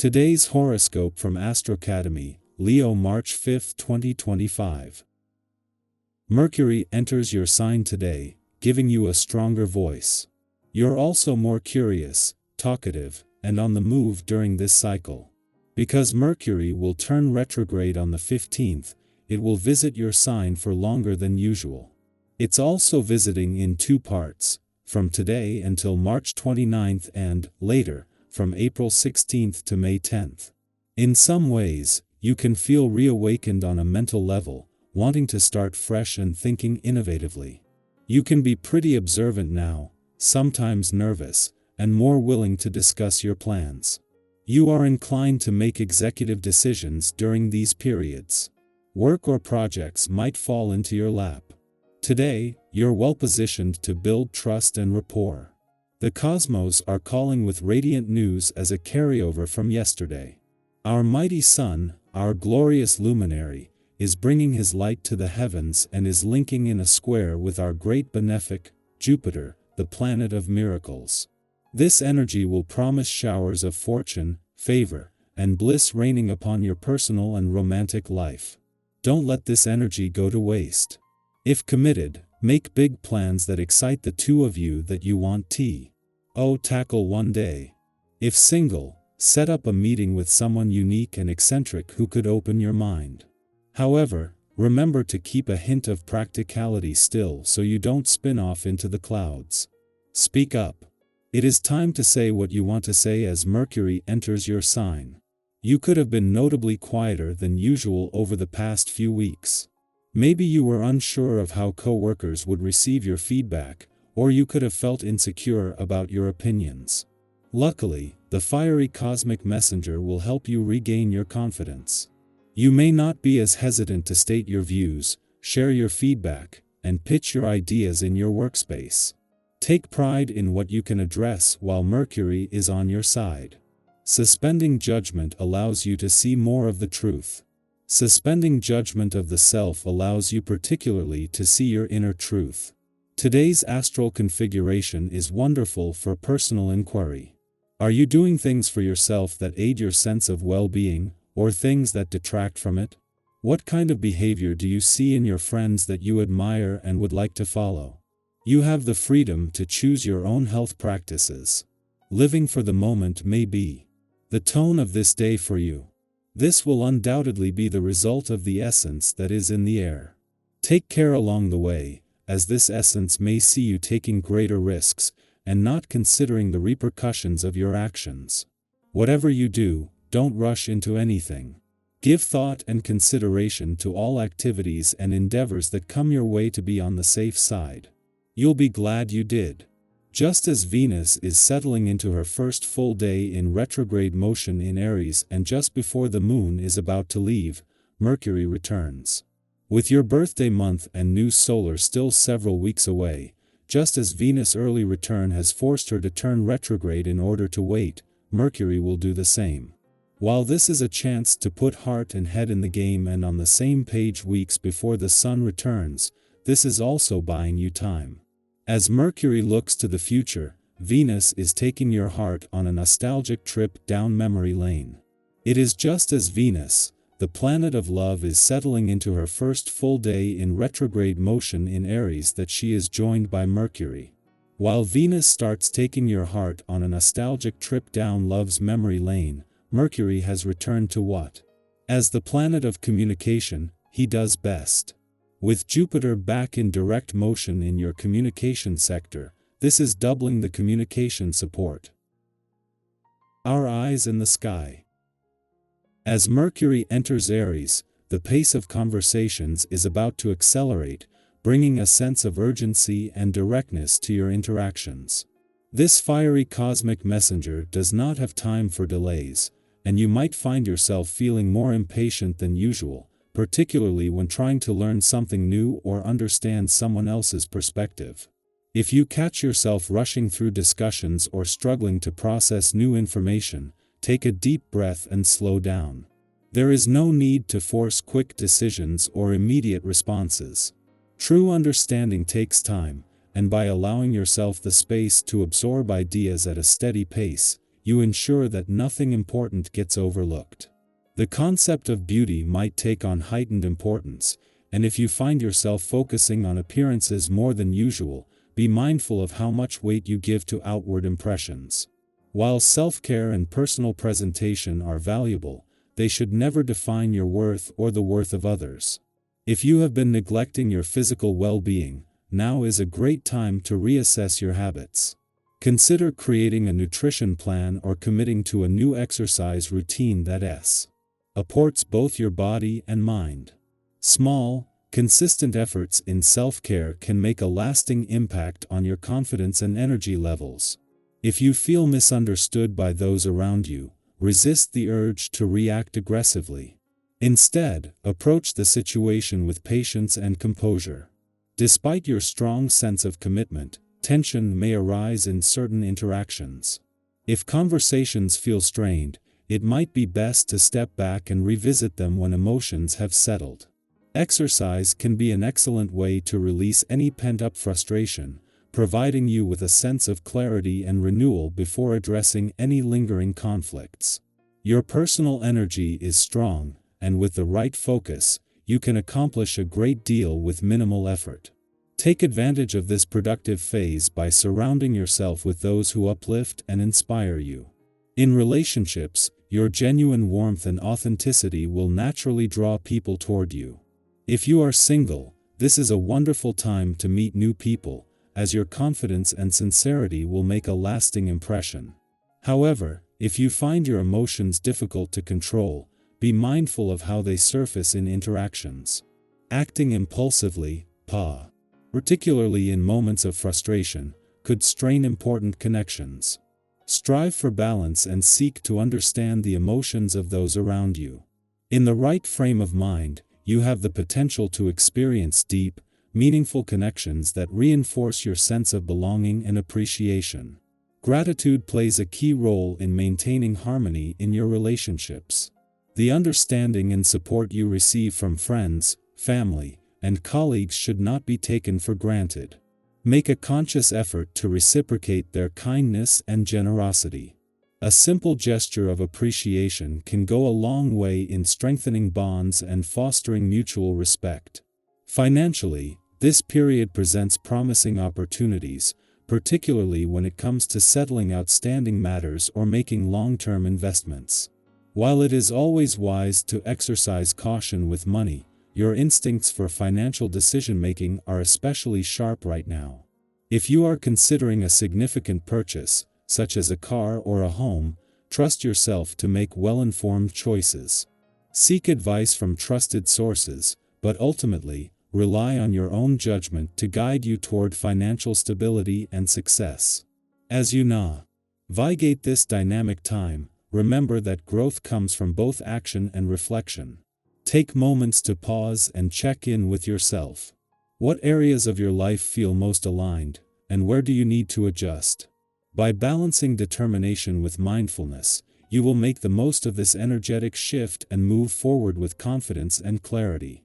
Today's horoscope from Astrocademy, Leo March 5, 2025. Mercury enters your sign today, giving you a stronger voice. You're also more curious, talkative, and on the move during this cycle. Because Mercury will turn retrograde on the 15th, it will visit your sign for longer than usual. It's also visiting in two parts, from today until March 29th and, later, from April 16th to May 10th. In some ways, you can feel reawakened on a mental level, wanting to start fresh and thinking innovatively. You can be pretty observant now, sometimes nervous, and more willing to discuss your plans. You are inclined to make executive decisions during these periods. Work or projects might fall into your lap. Today, you're well positioned to build trust and rapport. The cosmos are calling with radiant news as a carryover from yesterday. Our mighty sun, our glorious luminary, is bringing his light to the heavens and is linking in a square with our great benefic, Jupiter, the planet of miracles. This energy will promise showers of fortune, favor, and bliss raining upon your personal and romantic life. Don't let this energy go to waste. If committed, make big plans that excite the two of you that you want tackle one day. If single, set up a meeting with someone unique and eccentric who could open your mind. However, remember to keep a hint of practicality still so you don't spin off into the clouds. Speak up. It is time to say what you want to say as Mercury enters your sign. You could have been notably quieter than usual over the past few weeks. Maybe you were unsure of how co-workers would receive your feedback, or you could have felt insecure about your opinions. Luckily, the fiery cosmic messenger will help you regain your confidence. You may not be as hesitant to state your views, share your feedback, and pitch your ideas in your workspace. Take pride in what you can address while Mercury is on your side. Suspending judgment allows you to see more of the truth. Suspending judgment of the self allows you particularly to see your inner truth. Today's astral configuration is wonderful for personal inquiry. Are you doing things for yourself that aid your sense of well-being, or things that detract from it? What kind of behavior do you see in your friends that you admire and would like to follow? You have the freedom to choose your own health practices. Living for the moment may be the tone of this day for you. This will undoubtedly be the result of the essence that is in the air. Take care along the way, as this essence may see you taking greater risks, and not considering the repercussions of your actions. Whatever you do, don't rush into anything. Give thought and consideration to all activities and endeavors that come your way to be on the safe side. You'll be glad you did. Just as Venus is settling into her first full day in retrograde motion in Aries and just before the moon is about to leave, Mercury returns. With your birthday month and new solar still several weeks away, just as Venus' early return has forced her to turn retrograde in order to wait, Mercury will do the same. While this is a chance to put heart and head in the game and on the same page weeks before the sun returns, this is also buying you time. As Mercury looks to the future, Venus is taking your heart on a nostalgic trip down memory lane. It is just as Venus, the planet of love, is settling into her first full day in retrograde motion in Aries that she is joined by Mercury. While Venus starts taking your heart on a nostalgic trip down love's memory lane, Mercury has returned to what? As the planet of communication, he does best. With Jupiter back in direct motion in your communication sector, this is doubling the communication support. Our eyes in the sky. As Mercury enters Aries, the pace of conversations is about to accelerate, bringing a sense of urgency and directness to your interactions. This fiery cosmic messenger does not have time for delays, and you might find yourself feeling more impatient than usual, particularly when trying to learn something new or understand someone else's perspective. If you catch yourself rushing through discussions or struggling to process new information, take a deep breath and slow down. There is no need to force quick decisions or immediate responses. True understanding takes time, and by allowing yourself the space to absorb ideas at a steady pace, you ensure that nothing important gets overlooked. The concept of beauty might take on heightened importance, and if you find yourself focusing on appearances more than usual, be mindful of how much weight you give to outward impressions. While self-care and personal presentation are valuable, they should never define your worth or the worth of others. If you have been neglecting your physical well-being, now is a great time to reassess your habits. Consider creating a nutrition plan or committing to a new exercise routine that supports both your body and mind. Small, consistent efforts in self-care can make a lasting impact on your confidence and energy levels. If you feel misunderstood by those around you, resist the urge to react aggressively. Instead, approach the situation with patience and composure. Despite your strong sense of commitment, tension may arise in certain interactions. If conversations feel strained, it might be best to step back and revisit them when emotions have settled. Exercise can be an excellent way to release any pent-up frustration, providing you with a sense of clarity and renewal before addressing any lingering conflicts. Your personal energy is strong, and with the right focus, you can accomplish a great deal with minimal effort. Take advantage of this productive phase by surrounding yourself with those who uplift and inspire you. In relationships, your genuine warmth and authenticity will naturally draw people toward you. If you are single, this is a wonderful time to meet new people, as your confidence and sincerity will make a lasting impression. However, if you find your emotions difficult to control, be mindful of how they surface in interactions. Acting impulsively, particularly in moments of frustration, could strain important connections. Strive for balance and seek to understand the emotions of those around you. In the right frame of mind, you have the potential to experience deep, meaningful connections that reinforce your sense of belonging and appreciation. Gratitude plays a key role in maintaining harmony in your relationships. The understanding and support you receive from friends, family, and colleagues should not be taken for granted. Make a conscious effort to reciprocate their kindness and generosity. A simple gesture of appreciation can go a long way in strengthening bonds and fostering mutual respect. Financially, this period presents promising opportunities, particularly when it comes to settling outstanding matters or making long-term investments. While it is always wise to exercise caution with money, your instincts for financial decision-making are especially sharp right now. If you are considering a significant purchase, such as a car or a home, trust yourself to make well-informed choices. Seek advice from trusted sources, but ultimately, rely on your own judgment to guide you toward financial stability and success. As you navigate this dynamic time, remember that growth comes from both action and reflection. Take moments to pause and check in with yourself. What areas of your life feel most aligned, and where do you need to adjust? By balancing determination with mindfulness, you will make the most of this energetic shift and move forward with confidence and clarity.